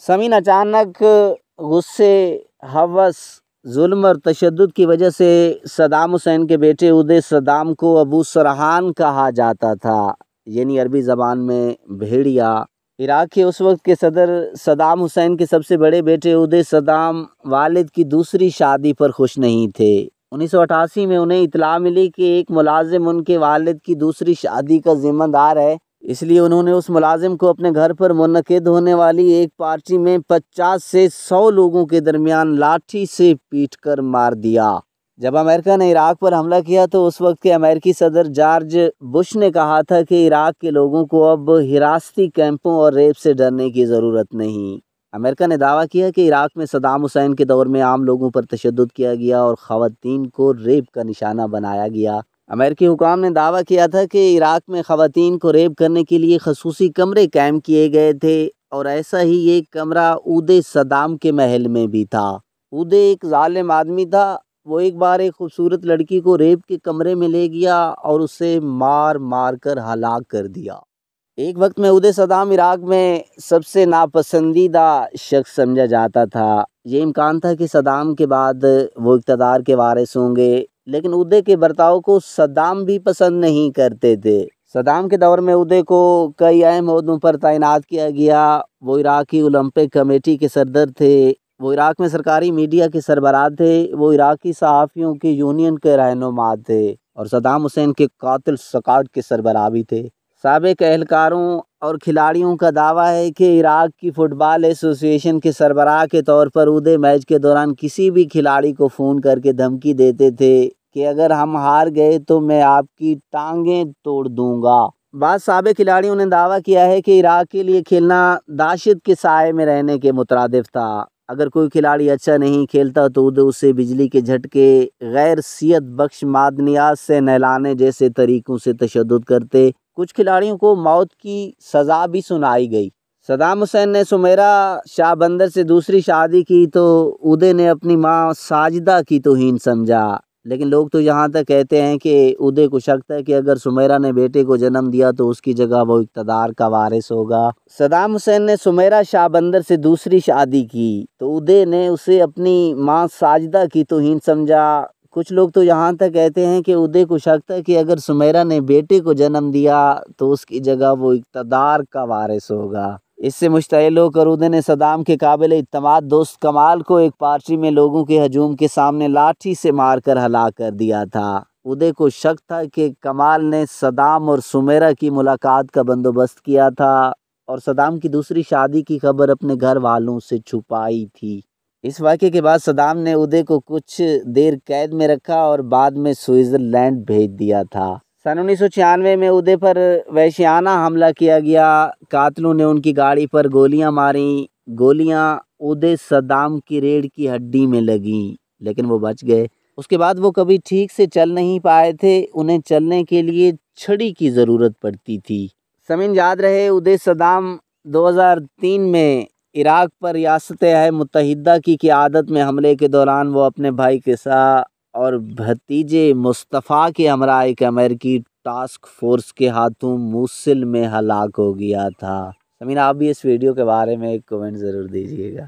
سمین اچانک غصے، ہوس، ظلم اور تشدد کی وجہ سے صدام حسین کے بیٹے ادے صدام کو ابو سرحان کہا جاتا تھا، یعنی عربی زبان میں بھیڑیا۔ عراق کے اس وقت کے صدر صدام حسین کے سب سے بڑے بیٹے ادے صدام والد کی دوسری شادی پر خوش نہیں تھے۔ 1988 میں انہیں اطلاع ملی کہ ایک ملازم ان کے والد کی دوسری شادی کا ذمہ دار ہے، اس لیے انہوں نے اس ملازم کو اپنے گھر پر منعقد ہونے والی ایک پارٹی میں 50 سے 100 لوگوں کے درمیان لاٹھی سے پیٹ کر مار دیا۔ جب امریکہ نے عراق پر حملہ کیا تو اس وقت کے امریکی صدر جارج بش نے کہا تھا کہ عراق کے لوگوں کو اب حراستی کیمپوں اور ریپ سے ڈرنے کی ضرورت نہیں۔ امریکہ نے دعویٰ کیا کہ عراق میں صدام حسین کے دور میں عام لوگوں پر تشدد کیا گیا اور خواتین کو ریپ کا نشانہ بنایا گیا۔ امریکی حکام نے دعویٰ کیا تھا کہ عراق میں خواتین کو ریپ کرنے کے لیے خصوصی کمرے قائم کیے گئے تھے، اور ایسا ہی ایک کمرہ ادے صدام کے محل میں بھی تھا۔ ادے ایک ظالم آدمی تھا، وہ ایک بار ایک خوبصورت لڑکی کو ریپ کے کمرے میں لے گیا اور اسے مار مار کر ہلاک کر دیا۔ ایک وقت میں ادے صدام عراق میں سب سے ناپسندیدہ شخص سمجھا جاتا تھا۔ یہ امکان تھا کہ صدام کے بعد وہ اقتدار کے وارث ہوں گے، لیکن ادے کے برتاؤ کو صدام بھی پسند نہیں کرتے تھے۔ صدام کے دور میں ادے کو کئی اہم عہدوں پر تعینات کیا گیا۔ وہ عراقی اولمپک کمیٹی کے صدر تھے، وہ عراق میں سرکاری میڈیا کے سربراہ تھے، وہ عراقی صحافیوں کی یونین کے رہنما تھے، اور صدام حسین کے قاتل سکواڈ کے سربراہ بھی تھے۔ سابق اہلکاروں اور کھلاڑیوں کا دعویٰ ہے کہ عراق کی فٹ بال ایسوسی ایشن کے سربراہ کے طور پر ادے میچ کے دوران کسی بھی کھلاڑی کو فون کر کے دھمکی دیتے تھے کہ اگر ہم ہار گئے تو میں آپ کی ٹانگیں توڑ دوں گا۔ بعض سابق کھلاڑیوں نے دعویٰ کیا ہے کہ عراق کے لیے کھیلنا دہشت کے سائے میں رہنے کے مترادف تھا۔ اگر کوئی کھلاڑی اچھا نہیں کھیلتا تو ادے اسے بجلی کے جھٹکے، غیر صحت بخش معدنیات سے نہلانے جیسے طریقوں سے تشدد کرتے۔ کچھ کھلاڑیوں کو موت کی سزا بھی سنائی گئی۔ صدام حسین نے سمیرہ شاہ بندر سے دوسری شادی کی تو ادے نے اپنی ماں ساجدہ کی توہین سمجھا، لیکن لوگ تو یہاں تک کہتے ہیں کہ ادے کو شک تھا کہ اگر سمیرہ نے بیٹے کو جنم دیا تو اس کی جگہ وہ اقتدار کا وارث ہوگا۔ صدام حسین نے سمیرہ شاہ بندر سے دوسری شادی کی تو ادے نے اسے اپنی ماں ساجدہ کی توہین سمجھا۔ کچھ لوگ تو یہاں تک کہتے ہیں کہ ادے کو شک تھا کہ اگر سمیرہ نے بیٹے کو جنم دیا تو اس کی جگہ وہ اقتدار کا وارث ہوگا۔ اس سے مشتعل ہو کر ادے نے صدام کے قابل اعتماد دوست کمال کو ایک پارٹی میں لوگوں کے ہجوم کے سامنے لاٹھی سے مار کر ہلاک کر دیا تھا۔ ادے کو شک تھا کہ کمال نے صدام اور سمیرہ کی ملاقات کا بندوبست کیا تھا اور صدام کی دوسری شادی کی خبر اپنے گھر والوں سے چھپائی تھی۔ اس واقعے کے بعد صدام نے ادے کو کچھ دیر قید میں رکھا اور بعد میں سوئٹزرلینڈ بھیج دیا تھا۔ سن 1996 میں ادے پر وحشیانہ حملہ کیا گیا۔ قاتلوں نے ان کی گاڑی پر گولیاں ماریں۔ گولیاں ادے صدام کی ریڑھ کی ہڈی میں لگیں، لیکن وہ بچ گئے۔ اس کے بعد وہ کبھی ٹھیک سے چل نہیں پائے تھے، انہیں چلنے کے لیے چھڑی کی ضرورت پڑتی تھی۔ سمین یاد رہے، ادے صدام 2003 میں عراق پر ریاست متحدہ کی قیادت میں حملے کے دوران وہ اپنے بھائی کے ساتھ اور بھتیجے مصطفیٰ کے ہمراہ ایک امریکی ٹاسک فورس کے ہاتھوں موصل میں ہلاک ہو گیا تھا۔ سمین، آپ بھی اس ویڈیو کے بارے میں ایک کومنٹ ضرور دیجیے گا۔